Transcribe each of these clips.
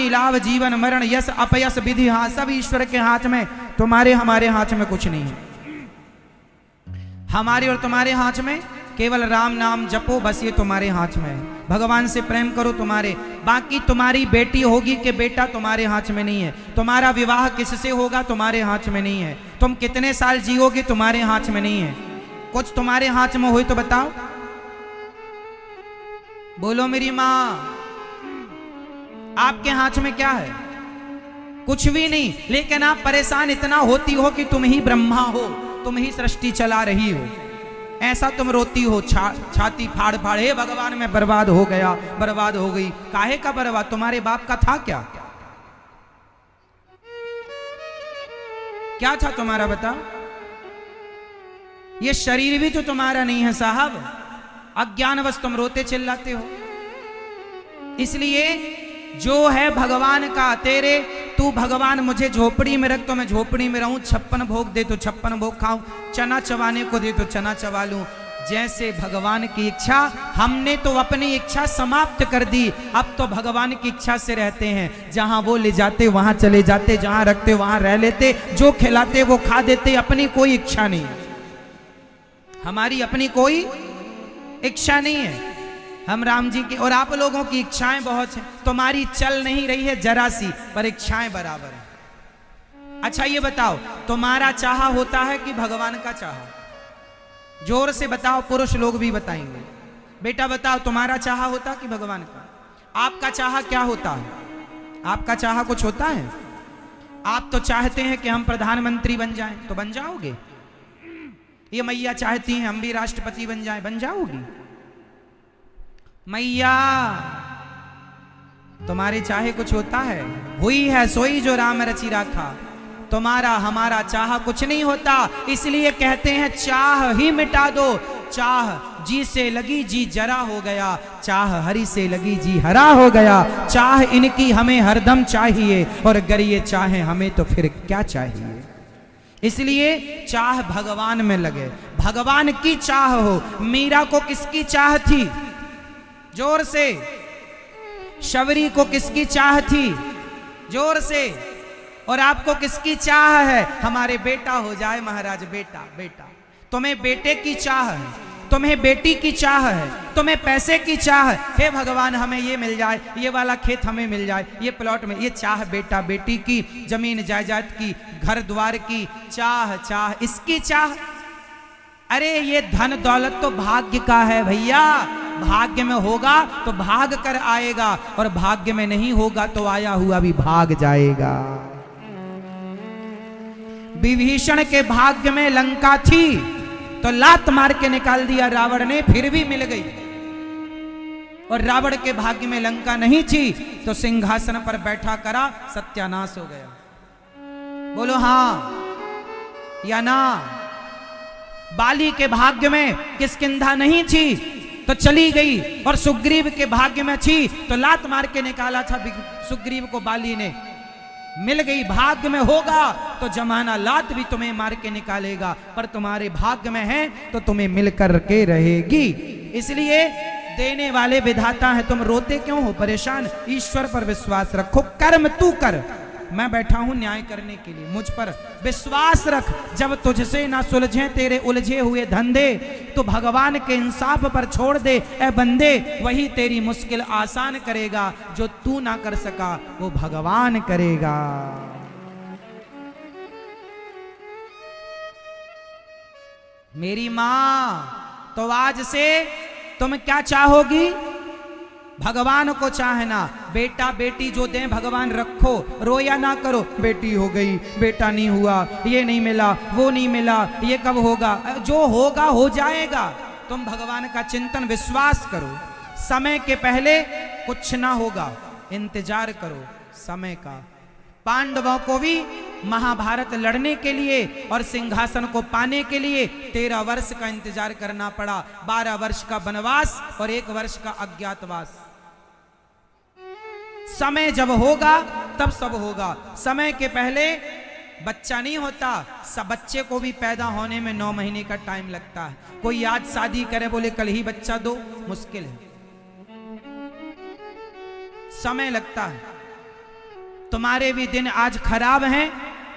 हानि लाभ जीवन मरण यश अपयश विधि, हाँ सब ईश्वर के हाथ में, तुम्हारे हमारे हाथ में कुछ नहीं है। हमारे और तुम्हारे हाथ में केवल राम नाम जपो, बस ये तुम्हारे हाथ में है। भगवान से प्रेम करो तुम्हारे, बाकी तुम्हारी बेटी होगी कि बेटा तुम्हारे हाथ में नहीं है। तुम्हारा विवाह किससे होगा तुम्हारे हाथ में नहीं है। तुम कितने साल जियोगे तुम्हारे हाथ में नहीं है। कुछ तुम्हारे हाथ में हो तो बताओ, बोलो मेरी माँ, आपके हाथ में क्या है? कुछ भी नहीं। लेकिन आप परेशान इतना होती हो कि तुम ही ब्रह्मा हो, तुम ही सृष्टि चला रही हो, ऐसा तुम रोती हो छाती फाड़ फाड़, हे भगवान मैं बर्बाद हो गया, बर्बाद हो गई। काहे का बर्बाद? तुम्हारे बाप का था क्या? क्या था तुम्हारा बताओ? ये शरीर भी तो तुम्हारा नहीं है साहब, अज्ञानवश तुम रोते चिल्लाते हो। इसलिए जो है भगवान का, तेरे तू भगवान मुझे झोपड़ी में रख तो मैं झोपड़ी में रहूं, 56 भोग दे तो 56 भोग खाऊं, चना चबाने को दे तो चना चबा लूं। जैसे भगवान की इच्छा, हमने तो अपनी इच्छा समाप्त कर दी, अब तो भगवान की इच्छा से रहते हैं। जहां वो ले जाते वहां चले जाते, जहां रखते वहां रह लेते, जो खिलाते वो खा देते। अपनी कोई इच्छा नहीं, हमारी अपनी कोई इच्छा नहीं है। हम राम जी की और आप लोगों की इच्छाएं बहुत हैं, तुम्हारी चल नहीं रही है जरा सी, पर इच्छाएं बराबर है। अच्छा ये बताओ, तुम्हारा चाहा होता है कि भगवान का चाहा? जोर से बताओ, पुरुष लोग भी बताएंगे। बेटा बताओ, तुम्हारा चाहा होता कि भगवान का? आपका चाहा क्या होता है? आपका चाहा कुछ होता है? आप तो चाहते हैं कि हम प्रधानमंत्री बन जाएं, तो बन जाओगे। ये मैया चाहती हैं हम भी राष्ट्रपति बन जाएं, बन जाओगी। मैया तुम्हारे चाहे कुछ होता है? हुई है सोई जो राम रची राखा। तुम्हारा हमारा चाह कुछ नहीं होता, इसलिए कहते हैं चाह ही मिटा दो। चाह जी से लगी जी जरा हो गया, चाह हरि से लगी जी हरा हो गया। चाह इनकी हमें हरदम चाहिए, और अगर ये चाहे हमें तो फिर क्या चाहिए। इसलिए चाह भगवान में लगे, भगवान की चाह हो। मीरा को किसकी चाह थी? जोर से। शबरी को किसकी चाह थी? जोर से। और आपको किसकी चाह है? हमारे बेटा हो जाए महाराज, बेटा बेटा। तुम्हें बेटे की चाह है, तुम्हें बेटी की चाह है, तुम्हें पैसे की चाह है। हे भगवान हमें ये मिल जाए, ये वाला खेत हमें मिल जाए, ये प्लॉट में, ये चाह बेटा बेटी की, जमीन जायदाद की, घर द्वार की चाह, चाह इसकी चाह। अरे ये धन दौलत तो भाग्य का है भैया, भाग्य में होगा तो भाग कर आएगा, और भाग्य में नहीं होगा तो आया हुआ भी भाग जाएगा। विभीषण के भाग्य में लंका थी तो लात मार के निकाल दिया रावण ने, फिर भी मिल गई। और रावण के भाग्य में लंका नहीं थी तो सिंहासन पर बैठा करा सत्यानाश हो गया। बोलो हां या ना? बाली के भाग्य में किष्किंधा नहीं थी तो चली गई, और सुग्रीव के भाग्य में थी तो लात मार के निकाला था सुग्रीव को बाली ने, मिल गई। भाग्य में होगा तो जमाना लात भी तुम्हें मार के निकालेगा, पर तुम्हारे भाग्य में है तो तुम्हें मिल कर के रहेगी। इसलिए देने वाले विधाता है, तुम रोते क्यों हो, परेशान? ईश्वर पर विश्वास रखो, कर्म तू कर, मैं बैठा हूं न्याय करने के लिए, मुझ पर विश्वास रख। जब तुझसे ना सुलझे तेरे उलझे हुए धंधे, तो भगवान के इंसाफ पर छोड़ दे ए बंदे, वही तेरी मुश्किल आसान करेगा। जो तू ना कर सका वो भगवान करेगा। मेरी मां, तो आज से तुम क्या चाहोगी? भगवान को चाहना। बेटा बेटी जो दें भगवान रखो, रोया ना करो, बेटी हो गई, बेटा नहीं हुआ, ये नहीं मिला, वो नहीं मिला, ये कब होगा? जो होगा हो जाएगा। तुम भगवान का चिंतन विश्वास करो, समय के पहले कुछ ना होगा, इंतजार करो समय का। पांडवों को भी महाभारत लड़ने के लिए और सिंहासन को पाने के लिए 13 वर्ष का इंतजार करना पड़ा। 12 वर्ष का वनवास और 1 वर्ष का अज्ञातवास। समय जब होगा तब सब होगा। समय के पहले बच्चा नहीं होता। सब बच्चे को भी पैदा होने में 9 महीने का टाइम लगता है। कोई आज शादी करे बोले कल ही बच्चा दो, मुश्किल है, समय लगता है। तुम्हारे भी दिन आज खराब हैं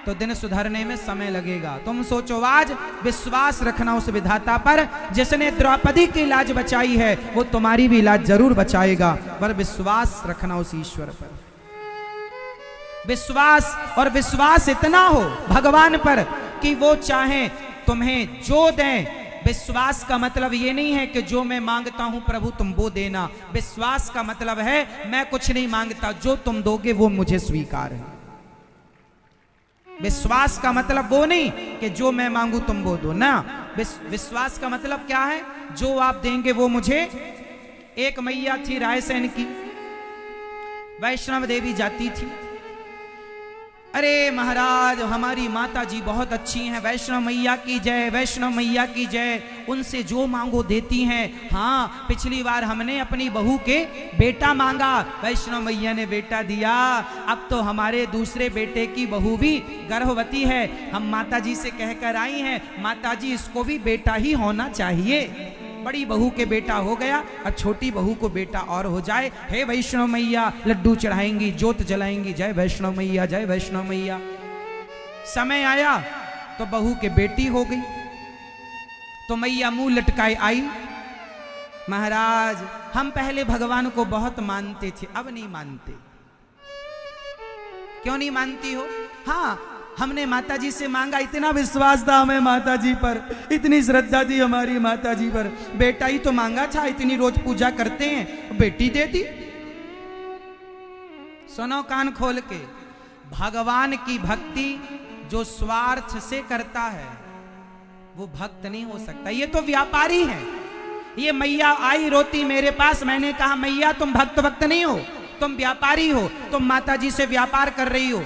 तो दिन सुधरने में समय लगेगा। तुम सोचो, आज विश्वास रखना उस विधाता पर जिसने द्रौपदी की लाज बचाई है, वो तुम्हारी भी लाज जरूर बचाएगा। पर विश्वास रखना उस ईश्वर पर, विश्वास, और विश्वास इतना हो भगवान पर कि वो चाहे तुम्हें जो दें। विश्वास का मतलब ये नहीं है कि जो मैं मांगता हूं प्रभु तुम वो देना। विश्वास का मतलब है मैं कुछ नहीं मांगता, जो तुम दोगे वो मुझे स्वीकार है। विश्वास का मतलब वो नहीं कि जो मैं मांगू तुम वो दो ना। विश्वास का मतलब क्या है? जो आप देंगे वो मुझे। एक मैया थी रायसेन की, वैष्णव देवी जाती थी। अरे महाराज हमारी माता जी बहुत अच्छी हैं, वैष्णव मैया की जय, वैष्णव मैया की जय, उनसे जो मांगो देती हैं। हाँ, पिछली बार हमने अपनी बहू के बेटा मांगा, वैष्णव मैया ने बेटा दिया। अब तो हमारे दूसरे बेटे की बहू भी गर्भवती है। हम माता जी से कहकर आई हैं, माता जी इसको भी बेटा ही होना चाहिए। बड़ी बहू के बेटा हो गया, और छोटी बहू को बेटा और हो जाए। हे वैष्णव मैया, लड्डू चढ़ाएंगी, ज्योत जलाएंगी, जय वैष्णव मैया, जय वैष्णव मैया। समय आया तो बहू के बेटी हो गई, तो मैया मुंह लटकाए आई, महाराज हम पहले भगवान को बहुत मानते थे, अब नहीं मानते। क्यों नहीं मानती हो? हाँ, हमने माता जी से मांगा, इतना विश्वास था हमें माता जी पर, इतनी श्रद्धा थी हमारी माता जी पर, बेटा ही तो मांगा था, इतनी रोज पूजा करते हैं, बेटी दे दी। सुनो कान खोल के, भगवान की भक्ति जो स्वार्थ से करता है वो भक्त नहीं हो सकता। ये तो व्यापारी है। ये मैया आई रोती मेरे पास, मैंने कहा मैया तुम भक्त नहीं हो, तुम व्यापारी हो। तुम माता जी से व्यापार कर रही हो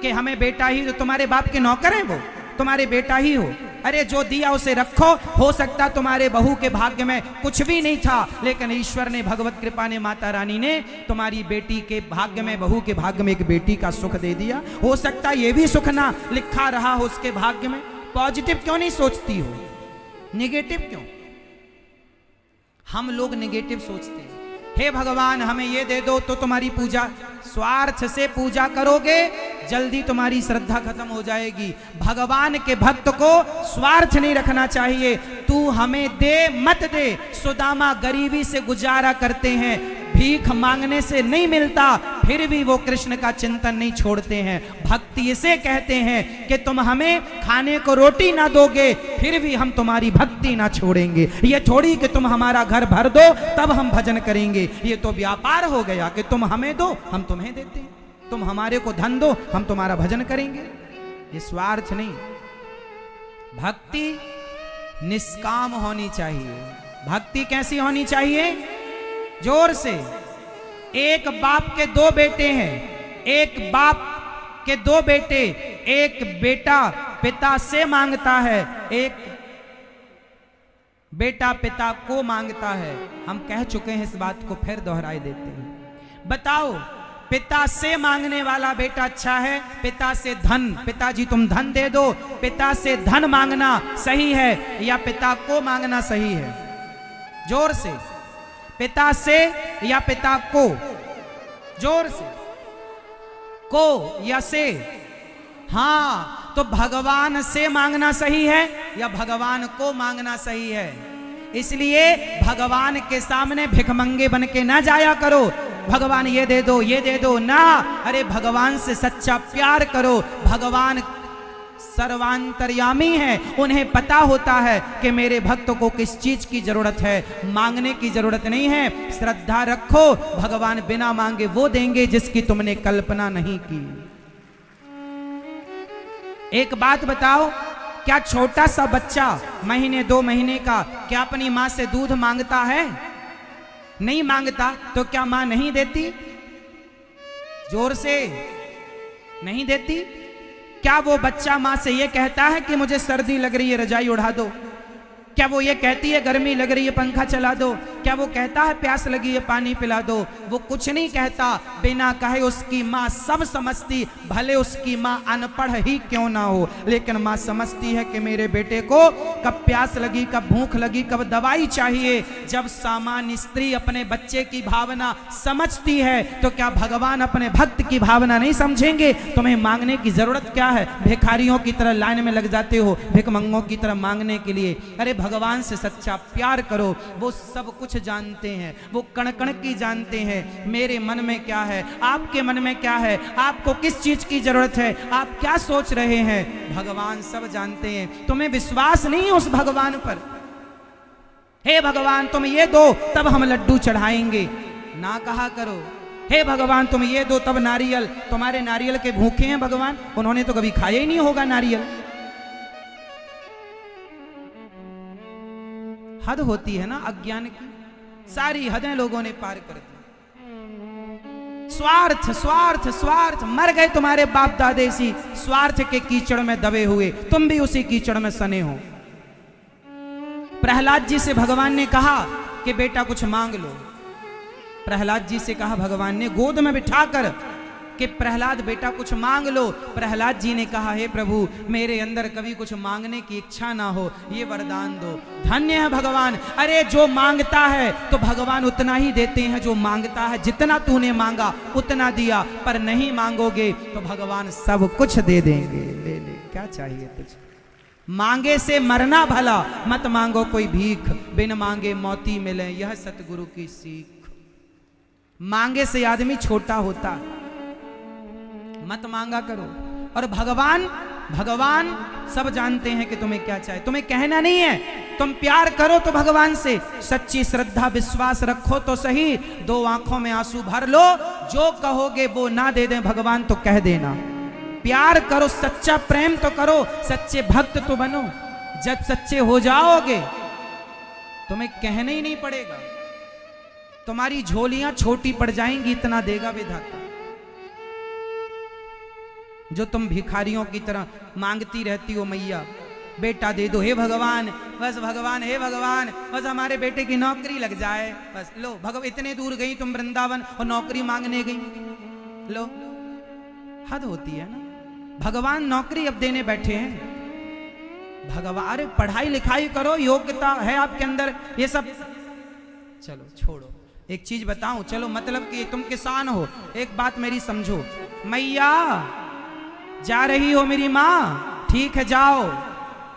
कि हमें बेटा ही, तो तुम्हारे बाप के नौकर हैं वो, तुम्हारे बेटा ही हो। अरे जो दिया उसे रखो। हो सकता तुम्हारे बहू के भाग्य में कुछ भी नहीं था, लेकिन ईश्वर ने, भगवत कृपा ने, माता रानी ने तुम्हारी बेटी के भाग्य में, बहू के भाग्य में एक बेटी का सुख दे दिया। हो सकता ये भी सुख ना लिखा रहा हो उसके भाग्य में। पॉजिटिव क्यों नहीं सोचती हो? निगेटिव क्यों? हम लोग निगेटिव सोचते हैं। हे भगवान हमें ये दे दो तो तुम्हारी पूजा, स्वार्थ से पूजा करोगे जल्दी तुम्हारी श्रद्धा खत्म हो जाएगी। भगवान के भक्त को स्वार्थ नहीं रखना चाहिए। तू हमें दे मत दे। सुदामा गरीबी से गुजारा करते हैं, भीख मांगने से नहीं मिलता, फिर भी वो कृष्ण का चिंतन नहीं छोड़ते हैं। भक्ति इसे कहते हैं कि तुम हमें खाने को रोटी ना दोगे, फिर भी हम तुम्हारी भक्ति ना छोड़ेंगे। ये थोड़ी कि तुम हमारा घर भर दो तब हम भजन करेंगे। ये तो व्यापार हो गया कि तुम हमें दो हम तुम्हें देते हैं, तुम हमारे को धन दो हम तुम्हारा भजन करेंगे। ये स्वार्थ नहीं। भक्ति निष्काम होनी चाहिए। भक्ति कैसी होनी चाहिए? जोर से। एक बाप के दो बेटे हैं, एक बाप के दो बेटे, एक बेटा पिता से मांगता है, एक बेटा पिता को मांगता है। हम कह चुके हैं इस बात को, फिर दोहराई देते हैं। बताओ, पिता से मांगने वाला बेटा अच्छा है, पिता से धन, पिताजी तुम धन दे दो, पिता से धन मांगना सही है या पिता को मांगना सही है? जोर से। पिता से या पिता को? जोर से। को या से? हाँ, तो भगवान से मांगना सही है या भगवान को मांगना सही है? इसलिए भगवान के सामने भिखमंगे बन के ना जाया करो, भगवान ये दे दो ये दे दो ना। अरे भगवान से सच्चा प्यार करो। भगवान सर्वांतर्यामी है, उन्हें पता होता है कि मेरे भक्त को किस चीज की जरूरत है। मांगने की जरूरत नहीं है, श्रद्धा रखो, भगवान बिना मांगे वो देंगे जिसकी तुमने कल्पना नहीं की। एक बात बताओ, क्या छोटा सा बच्चा महीने 2 महीने का क्या अपनी मां से दूध मांगता है? नहीं मांगता, तो क्या मां नहीं देती? जोर से। नहीं देती? क्या वो बच्चा मां से ये कहता है कि मुझे सर्दी लग रही है रजाई उड़ा दो? क्या वो ये कहती है गर्मी लग रही है पंखा चला दो? क्या वो कहता है प्यास लगी है पानी पिला दो? वो कुछ नहीं कहता, बिना कहे उसकी माँ सब समझती, भले उसकी माँ अनपढ़ ही क्यों ना हो, लेकिन माँ समझती है कि मेरे बेटे को कब प्यास लगी, कब भूख लगी, कब दवाई चाहिए। जब सामान्य स्त्री अपने बच्चे की भावना समझती है तो क्या भगवान अपने भक्त की भावना नहीं समझेंगे? तुम्हें मांगने की जरूरत क्या है? भिखारियों की तरह लाइन में लग जाते हो भिखमंगों की तरह मांगने के लिए। अरे भगवान से सच्चा प्यार करो, वो सब कुछ जानते हैं, वो कण कण की जानते हैं। मेरे मन में क्या है, आपके मन में क्या है, आपको किस चीज की जरूरत है, आप क्या सोच रहे हैं, भगवान सब जानते हैं। तुम्हें विश्वास नहीं है उस भगवान पर? हे भगवान तुम ये दो तब हम लड्डू चढ़ाएंगे, ना कहा करो। हे भगवान तुम ये दो तब नारियल, तुम्हारे नारियल के भूखे हैं भगवान, उन्होंने तो कभी खाया ही नहीं होगा नारियल। हद होती है ना अज्ञान की, सारी हदें लोगों ने पार कर दी। स्वार्थ स्वार्थ स्वार्थ, मर गए तुम्हारे बाप दादे इसी स्वार्थ के कीचड़ में दबे हुए, तुम भी उसी कीचड़ में सने हो। प्रहलाद जी से भगवान ने कहा कि बेटा कुछ मांग लो। प्रहलाद जी से कहा भगवान ने गोद में बिठाकर कि प्रहलाद बेटा कुछ मांग लो। प्रहलाद जी ने कहा हे प्रभु मेरे अंदर कभी कुछ मांगने की इच्छा ना हो, ये वरदान दो। धन्य है भगवान। अरे जो मांगता है तो भगवान उतना ही देते हैं, जो मांगता है जितना तूने मांगा उतना दिया, पर नहीं मांगोगे तो भगवान सब कुछ दे देंगे। ले ले क्या चाहिए तुझे? मांगे से मरना भला, मत मांगो कोई भीख, बिन मांगे मोती मिले यह सतगुरु की सीख। मांगे से आदमी छोटा होता, मत मांगा करो। और भगवान भगवान सब जानते हैं कि तुम्हें क्या चाहिए, तुम्हें कहना नहीं है। तुम प्यार करो तो भगवान से सच्ची श्रद्धा विश्वास रखो तो सही, दो आंखों में आंसू भर लो, जो कहोगे वो ना दे दें भगवान तो कह देना। प्यार करो, सच्चा प्रेम तो करो, सच्चे भक्त तो बनो। जब सच्चे हो जाओगे तुम्हें कहना ही नहीं पड़ेगा, तुम्हारी झोलियां छोटी पड़ जाएंगी, इतना देगा विधाता। जो तुम भिखारियों की तरह मांगती रहती हो, मैया बेटा दे दो, हे भगवान बस भगवान, हे भगवान बस हमारे बेटे की नौकरी लग जाए, बस लो भगवान। इतने दूर गई तुम वृंदावन और नौकरी मांगने गई, लो हद होती है ना। भगवान नौकरी अब देने बैठे हैं। भगवान अरे पढ़ाई लिखाई करो, योग्यता है आपके अंदर, ये सब चलो छोड़ो। एक चीज बताऊं, चलो मतलब कि तुम किसान हो, एक बात मेरी समझो। मैया जा रही हो मेरी माँ, ठीक है जाओ,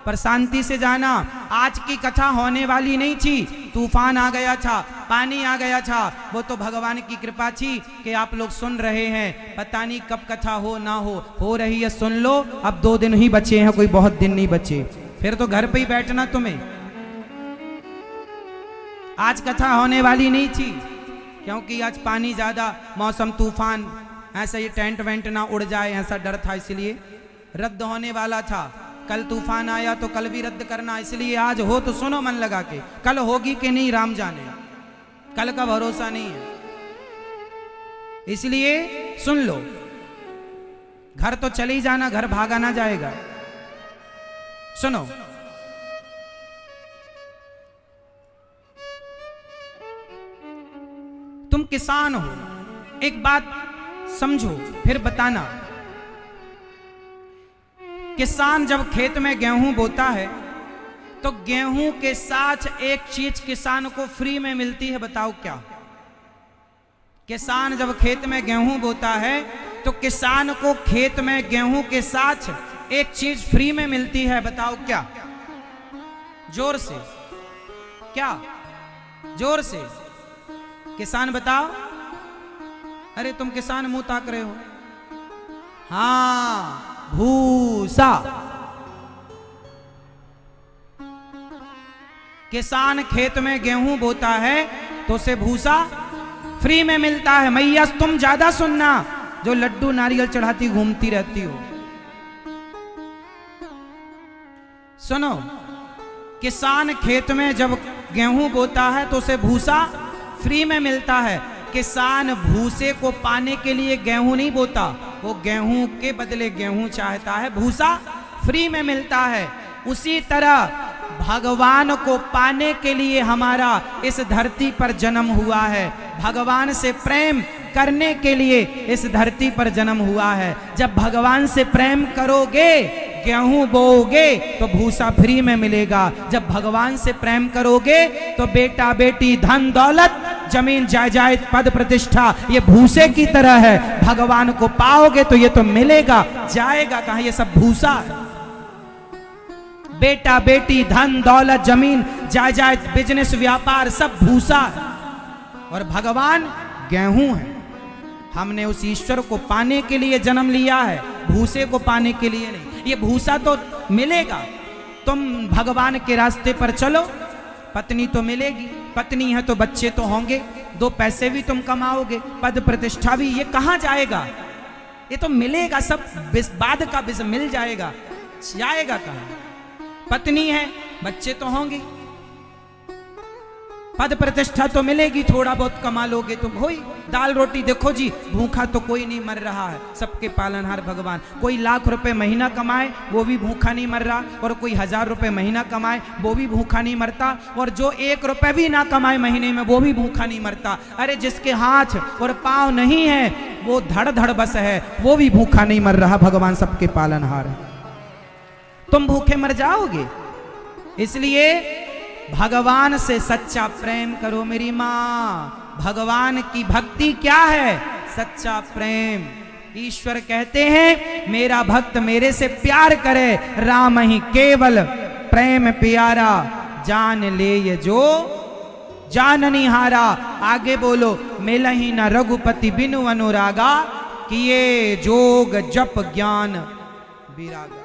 पर शांति से जाना। आज की कथा होने वाली नहीं थी, तूफान आ गया था, पानी आ गया था, वो तो भगवान की कृपा थी कि आप लोग सुन रहे हैं। पता नहीं कब कथा हो ना हो रही है, सुन लो। अब 2 दिन ही बचे हैं, कोई बहुत दिन नहीं बचे, फिर तो घर पे ही बैठना तुम्हें। आज कथा होने वाली नहीं थी क्योंकि आज पानी ज्यादा, मौसम तूफान, ऐसा ये टेंट वेंट ना उड़ जाए ऐसा डर था, इसलिए रद्द होने वाला था। कल तूफान आया तो कल भी रद्द करना, इसलिए आज हो तो सुनो मन लगा के। कल होगी कि नहीं राम जाने, कल का भरोसा नहीं है, इसलिए सुन लो। घर तो चले ही जाना, घर भागा ना जाएगा। सुनो, तुम किसान हो, एक बात समझो फिर बताना। किसान जब खेत में गेहूं बोता है तो गेहूं के साथ एक चीज किसान को फ्री में मिलती है, बताओ क्या? किसान जब खेत में गेहूं बोता है तो किसान को खेत में गेहूं के साथ एक चीज फ्री में मिलती है, बताओ क्या? जोर से, क्या? जोर से किसान बताओ। अरे तुम किसान मुंह ताक रहे हो। हाँ, भूसा। किसान खेत में गेहूं बोता है तो उसे भूसा फ्री में मिलता है। मैया तुम ज्यादा सुनना, जो लड्डू नारियल चढ़ाती घूमती रहती हो। सुनो, किसान खेत में जब गेहूं बोता है तो उसे भूसा फ्री में मिलता है। किसान भूसे को पाने के लिए गेहूं नहीं बोता, वो गेहूं के बदले गेहूं चाहता है, भूसा फ्री में मिलता है। उसी तरह भगवान को पाने के लिए हमारा इस धरती पर जन्म हुआ है, भगवान से प्रेम करने के लिए इस धरती पर जन्म हुआ है। जब भगवान से प्रेम करोगे, गेहूं बोओगे तो भूसा फ्री में मिलेगा। जब भगवान से प्रेम करोगे तो बेटा बेटी धन दौलत जमीन जायदाद पद प्रतिष्ठा ये भूसे की तरह है। भगवान को पाओगे तो ये तो मिलेगा, जाएगा कहां, ये सब भूसा है। बेटा बेटी धन दौलत जमीन जायदाद बिजनेस व्यापार सब भूसा है, और भगवान गेहूं है। हमने उस ईश्वर को पाने के लिए जन्म लिया है, भूसे को पाने के लिए नहीं। ये भूसा तो मिलेगा, तुम भगवान के रास्ते पर चलो, पत्नी तो मिलेगी, पत्नी है तो बच्चे तो होंगे, दो पैसे भी तुम कमाओगे, पद प्रतिष्ठा भी, ये कहां जाएगा, ये तो मिलेगा सब, बाद का मिल जाएगा, जाएगा कहां। पत्नी है, बच्चे तो होंगे, पद प्रतिष्ठा तो मिलेगी, थोड़ा बहुत कमा लोगे तुम, होई दाल रोटी। देखो जी, भूखा तो कोई नहीं मर रहा है, सबके पालनहार भगवान। कोई लाख रुपए महीना कमाए वो भी भूखा नहीं मर रहा, और कोई 1000 रुपए महीना कमाए वो भी भूखा नहीं मरता, और जो 1 रुपए भी ना कमाए महीने में वो भी भूखा नहीं मरता। अरे जिसके हाथ और पांव नहीं है वो धड़ धड़ बस है, वो भी भूखा नहीं मर रहा, भगवान सबके पालनहार है। तुम भूखे मर जाओगे, इसलिए भगवान से सच्चा प्रेम करो मेरी माँ। भगवान की भक्ति क्या है? सच्चा प्रेम। ईश्वर कहते हैं मेरा भक्त मेरे से प्यार करे, राम ही केवल प्रेम प्यारा, जान ले ये जो जाननी हारा। आगे बोलो, मिलहि न रघुपति बिनु अनुरागा, किए जोग जप ज्ञान विरागा।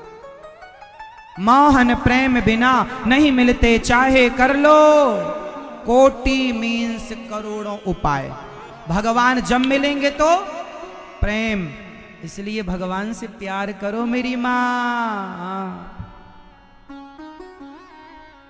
मोहन प्रेम बिना नहीं मिलते, चाहे कर लो कोटि मीन्स करोड़ों उपाय। भगवान जब मिलेंगे तो प्रेम, इसलिए भगवान से प्यार करो मेरी माँ।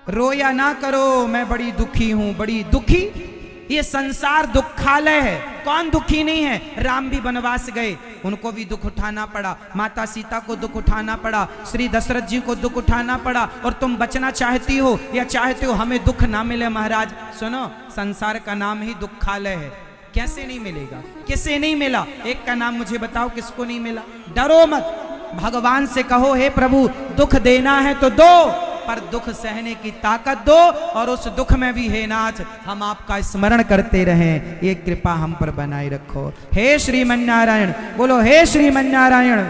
रोया ना करो, मैं बड़ी दुखी हूं, बड़ी दुखी। ये संसार दुखालय है, कौन दुखी नहीं है। राम भी वनवास गए, उनको भी दुख उठाना पड़ा, माता सीता को दुख उठाना पड़ा, श्री दशरथ जी को दुख उठाना पड़ा। और तुम बचना चाहती हो या चाहते हो हमें दुख ना मिले महाराज? सुनो, संसार का नाम ही दुखालय है। कैसे नहीं मिलेगा? किसे नहीं मिला? एक का नाम मुझे बताओ, किसको नहीं मिला? डरो मत, भगवान से कहो हे प्रभु दुख देना है तो दो, पर दुख सहने की ताकत दो, और उस दुख में भी हे नाथ हम आपका स्मरण करते रहें, ये कृपा हम पर बनाए रखो। हे श्रीमन नारायण, बोलो हे श्रीमन नारायण।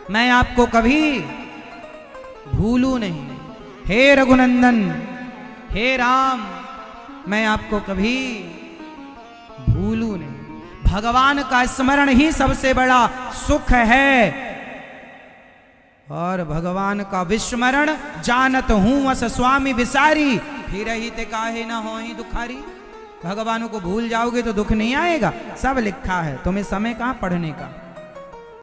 मैं आपको कभी भूलू नहीं, हे रघुनंदन, हे राम, मैं आपको कभी भूलू नहीं। भगवान का स्मरण ही सबसे बड़ा सुख है, और भगवान का विस्मरण जानत हूं अस स्वामी विसारी, फिर ही ते काहे ना हो ही दुखारी। भगवान को भूल जाओगे तो दुख नहीं आएगा, सब लिखा है, तुम्हें समय कहां पढ़ने का।